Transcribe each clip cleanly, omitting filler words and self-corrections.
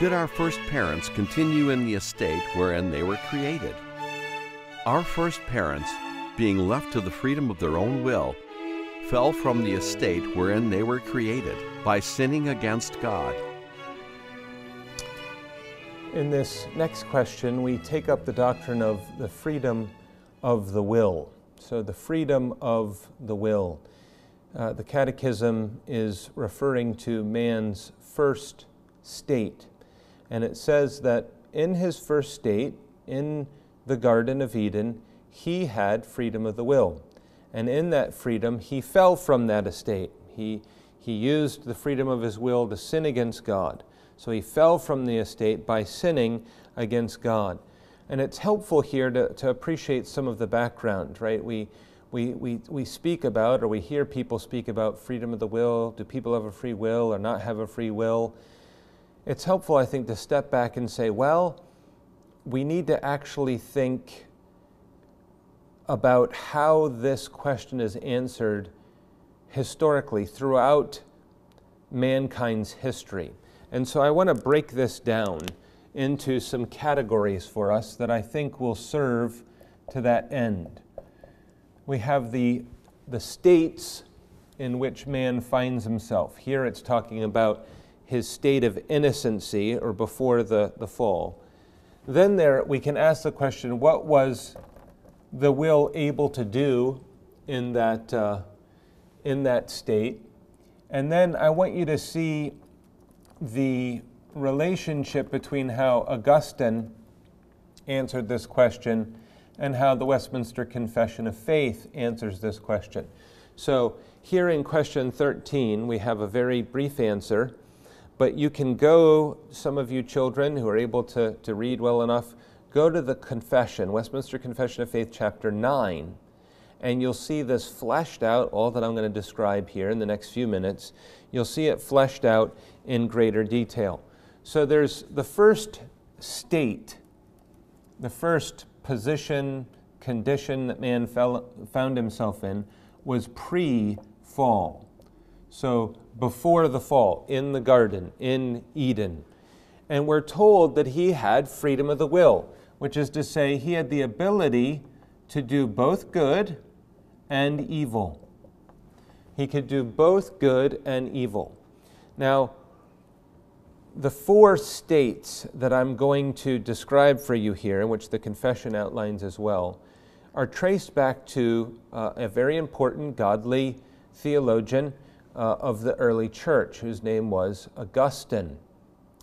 did our first parents continue in the estate wherein they were created? Our first parents, being left to the freedom of their own will, fell from the estate wherein they were created by sinning against God. In this next question, we take up the doctrine of the freedom of the will. So the freedom of the will. The Catechism is referring to man's first state. And it says that in his first state, in the Garden of Eden, he had freedom of the will. And in that freedom, he fell from that estate. He used the freedom of his will to sin against God. So he fell from the estate by sinning against God. And it's helpful here to appreciate some of the background, right? We speak about, or we hear people speak about freedom of the will. Do people have a free will or not have a free will? It's helpful, I think, to step back and say, well, we need to actually think about how this question is answered historically throughout mankind's history. And so I want to break this down into some categories for us that I think will serve to that end. We have the states in which man finds himself. Here it's talking about his state of innocency, or before the fall. Then there we can ask the question, what was the will able to do in that state? And then I want you to see the relationship between how Augustine answered this question and how the Westminster Confession of Faith answers this question. So here in question 13, we have a very brief answer, but you can go, some of you children who are able to read well enough, go to the Confession, Westminster Confession of Faith, chapter 9, and you'll see this fleshed out, all that I'm going to describe here in the next few minutes. You'll see it fleshed out in greater detail. So there's the first state, the first position, condition that man found himself in was pre-fall. So before the fall, in the garden, in Eden. And we're told that he had freedom of the will, which is to say he had the ability to do both good and evil. He could do both good and evil. Now, the four states that I'm going to describe for you here, and which the confession outlines as well, are traced back to a very important godly theologian of the early church, whose name was Augustine.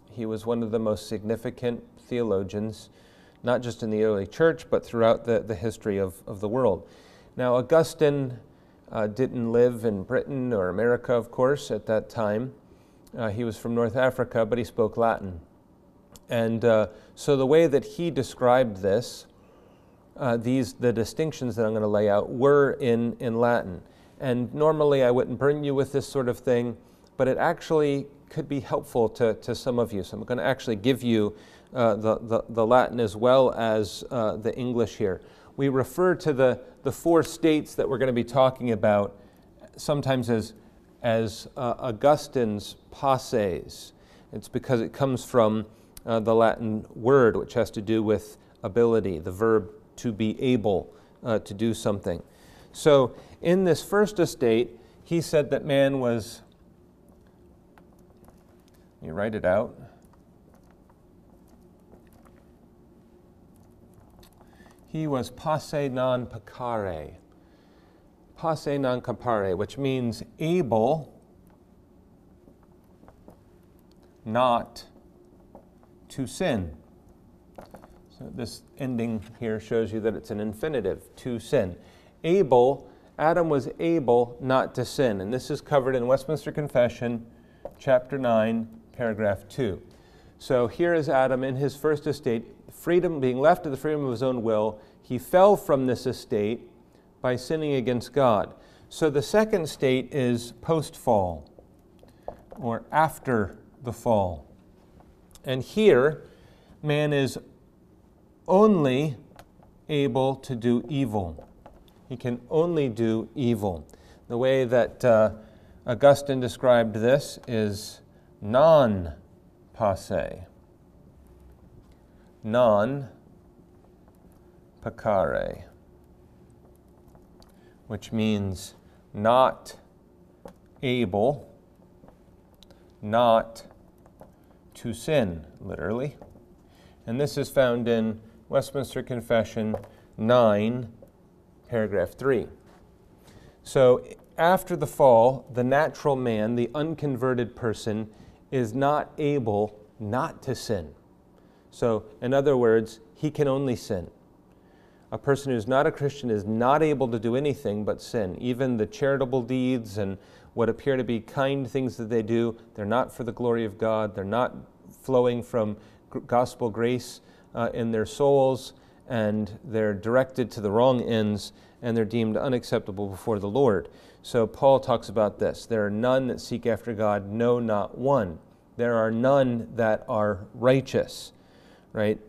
He was one of the most significant theologians, not just in the early church, but throughout the history of the world. Now, Augustine didn't live in Britain or America, of course, at that time. He was from North Africa, but he spoke Latin. And so the way that he described this, the distinctions that I'm going to lay out, were in Latin. And normally I wouldn't burden you with this sort of thing, but it actually could be helpful to some of you. So I'm going to actually give you the Latin as well as the English here. We refer to the four states that we're going to be talking about sometimes as Augustine's passes. It's because it comes from the Latin word, which has to do with ability, the verb to be able to do something. So in this first estate, he said that man was, you write it out, he was posse non peccare. Posse non peccare, which means able not to sin. So this ending here shows you that it's an infinitive, to sin. Able, Adam was able not to sin. And this is covered in Westminster Confession, chapter 9, paragraph 2. So here is Adam in his first estate, freedom, being left to the freedom of his own will. He fell from this estate by sinning against God. So the second state is post-fall, or after the fall. And here, man is only able to do evil. He can only do evil. The way that Augustine described this is non-posse. non peccare, which means not able, not to sin, literally. And this is found in Westminster Confession 9, paragraph 3. So after the fall, the natural man, the unconverted person, is not able not to sin. So, in other words, he can only sin. A person who's not a Christian is not able to do anything but sin. Even the charitable deeds and what appear to be kind things that they do, they're not for the glory of God. They're not flowing from gospel grace in their souls, and they're directed to the wrong ends, and they're deemed unacceptable before the Lord. So Paul talks about this. There are none that seek after God, no, not one. There are none that are righteous, right?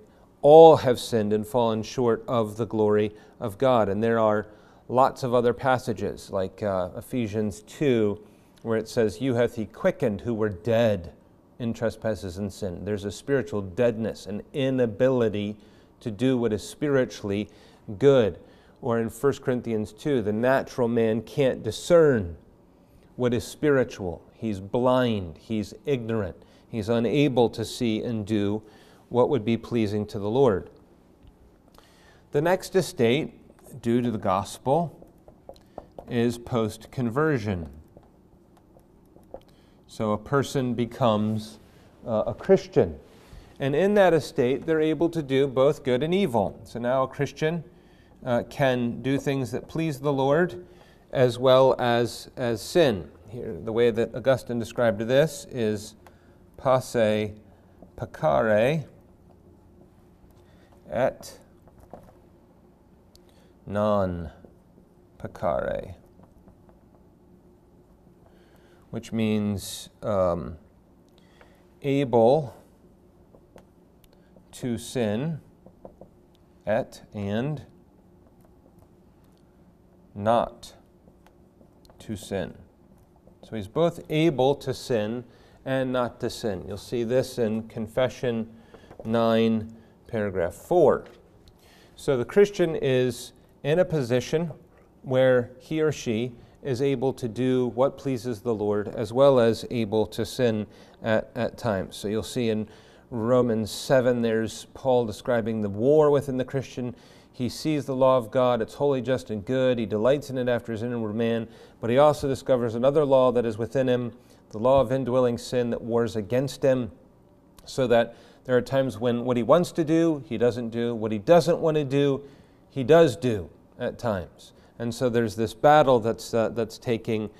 All have sinned and fallen short of the glory of God. And there are lots of other passages, like Ephesians 2, where it says, "You hath he quickened who were dead in trespasses and sin." There's a spiritual deadness, an inability to do what is spiritually good. Or in 1 Corinthians 2, the natural man can't discern what is spiritual. He's blind, he's ignorant, he's unable to see and do what would be pleasing to the Lord. The next estate, due to the gospel, is post-conversion. So a person becomes a Christian. And in that estate, they're able to do both good and evil. So now a Christian can do things that please the Lord as well as sin. Here, the way that Augustine described this is posse peccare et non peccare, which means able to sin and not to sin. So he's both able to sin and not to sin. You'll see this in Confession 9, paragraph 4. So the Christian is in a position where he or she is able to do what pleases the Lord as well as able to sin at times. So you'll see in Romans 7, there's Paul describing the war within the Christian. He sees the law of God, it's holy, just, and good. He delights in it after his inward man, but he also discovers another law that is within him, the law of indwelling sin that wars against him, so that there are times when what he wants to do, he doesn't do. What he doesn't want to do, he does do at times. And so there's this battle that's taking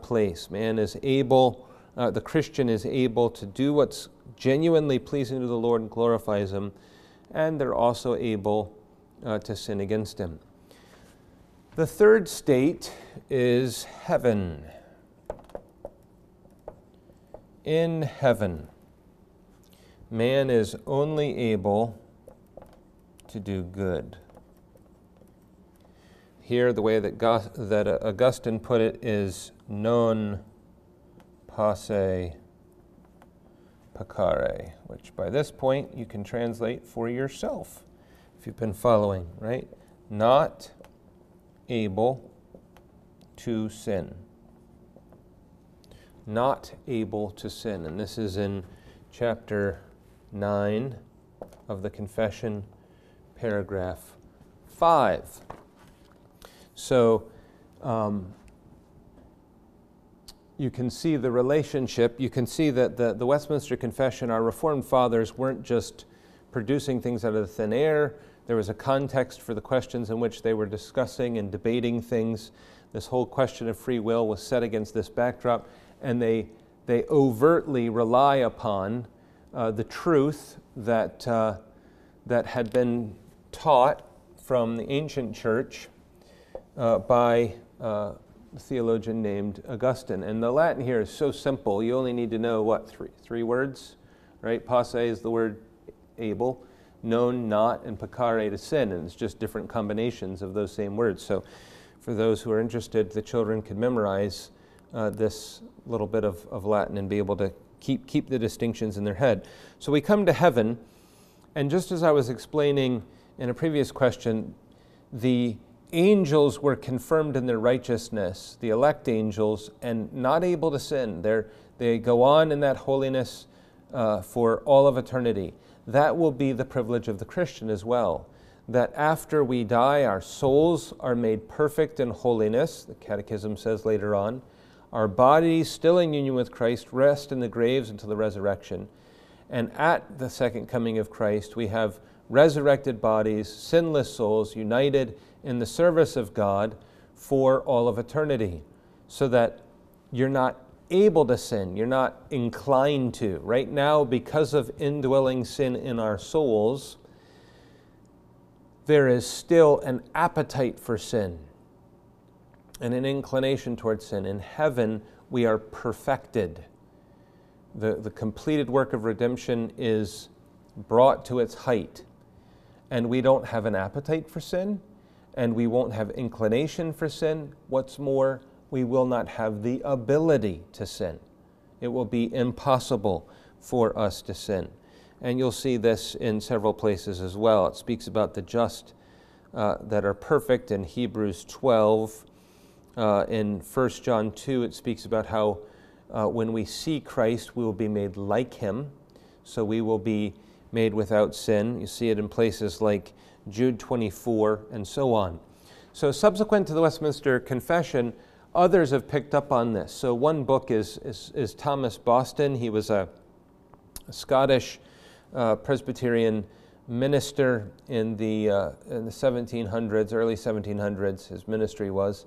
place. Man is able, the Christian is able to do what's genuinely pleasing to the Lord and glorifies him, and they're also able to sin against him. The third state is heaven. In heaven, man is only able to do good. Here, the way that Augustine put it is non posse peccare, which by this point you can translate for yourself if you've been following, right? Not able to sin. Not able to sin. And this is in chapter 9 of the Confession, paragraph 5. So you can see the relationship. You can see that the Westminster Confession, our Reformed fathers weren't just producing things out of thin air. There was a context for the questions in which they were discussing and debating things. This whole question of free will was set against this backdrop, and they overtly rely upon the truth that had been taught from the ancient church by a theologian named Augustine. And the Latin here is so simple. You only need to know, what, three words, right? Posse is the word able, known, not, and peccare, to sin. And it's just different combinations of those same words. So for those who are interested, the children could memorize this little bit of Latin and be able to keep the distinctions in their head. So we come to heaven, And just as I was explaining in a previous question, the angels were confirmed in their righteousness, the elect angels, and not able to sin. They go on in that holiness for all of eternity. That will be the privilege of the Christian as well, that after we die, our souls are made perfect in holiness, the Catechism says later on. Our bodies, still in union with Christ, rest in the graves until the resurrection. And at the second coming of Christ, we have resurrected bodies, sinless souls, united in the service of God for all of eternity, so that you're not able to sin, you're not inclined to. Right now, because of indwelling sin in our souls, there is still an appetite for sin and an inclination towards sin. In heaven, we are perfected. The completed work of redemption is brought to its height, and we don't have an appetite for sin, and we won't have inclination for sin. What's more, we will not have the ability to sin. It will be impossible for us to sin. And you'll see this in several places as well. It speaks about the just that are perfect in Hebrews 12. In 1 John 2, it speaks about how when we see Christ, we will be made like him. So we will be made without sin. You see it in places like Jude 24 and so on. So subsequent to the Westminster Confession, others have picked up on this. So one book is Thomas Boston. He was a Scottish Presbyterian minister in the 1700s, early 1700s, his ministry was.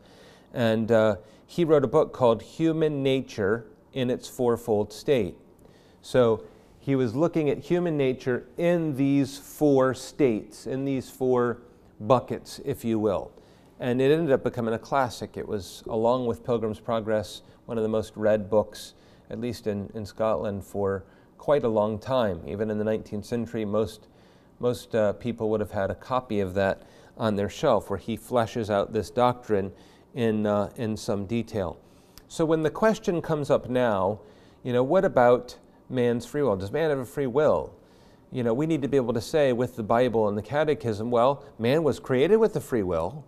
And he wrote a book called Human Nature in its Fourfold State. So he was looking at human nature in these four states, in these four buckets, if you will. And it ended up becoming a classic. It was, along with Pilgrim's Progress, one of the most read books, at least in Scotland, for quite a long time. Even in the 19th century, most people would have had a copy of that on their shelf, where he fleshes out this doctrine in some detail. So when the question comes up now, what about man's free will? Does man have a free will? We need to be able to say with the Bible and the Catechism, well, man was created with a free will.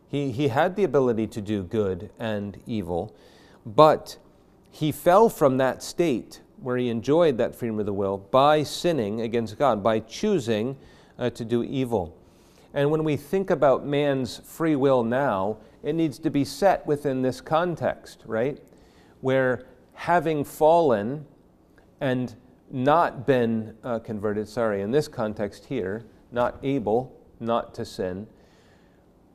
He had the ability to do good and evil, but he fell from that state where he enjoyed that freedom of the will by sinning against God, by choosing to do evil. And when we think about man's free will now, it needs to be set within this context, right? Where having fallen and not been converted, in this context here, not able not to sin,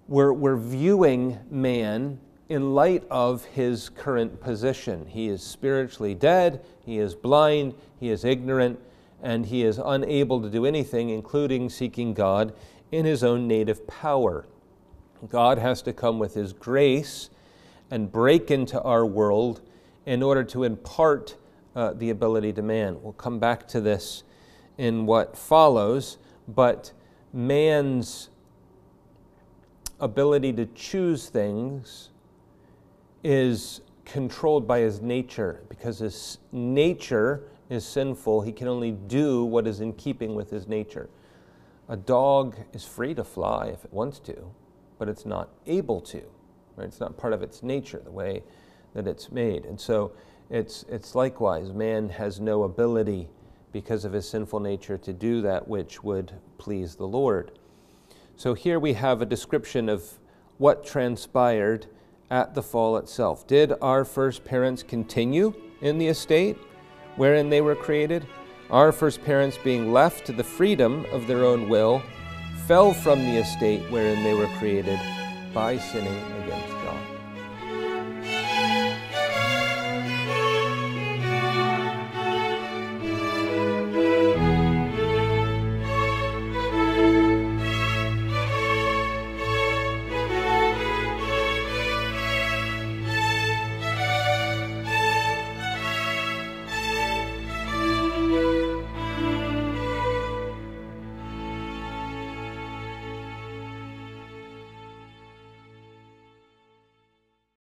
we're viewing man in light of his current position. He is spiritually dead, he is blind, he is ignorant, and he is unable to do anything, including seeking God in his own native power. God has to come with his grace and break into our world in order to impart the ability to man. We'll come back to this in what follows, but man's ability to choose things is controlled by his nature. Because his nature is sinful, he can only do what is in keeping with his nature. A dog is free to fly if it wants to, but it's not able to. Right? It's not part of its nature, the way that it's made. And so it's likewise, man has no ability because of his sinful nature to do that which would please the Lord. So here we have a description of what transpired at the fall itself. Did our first parents continue in the estate wherein they were created? Our first parents, being left to the freedom of their own will, fell from the estate wherein they were created by sinning against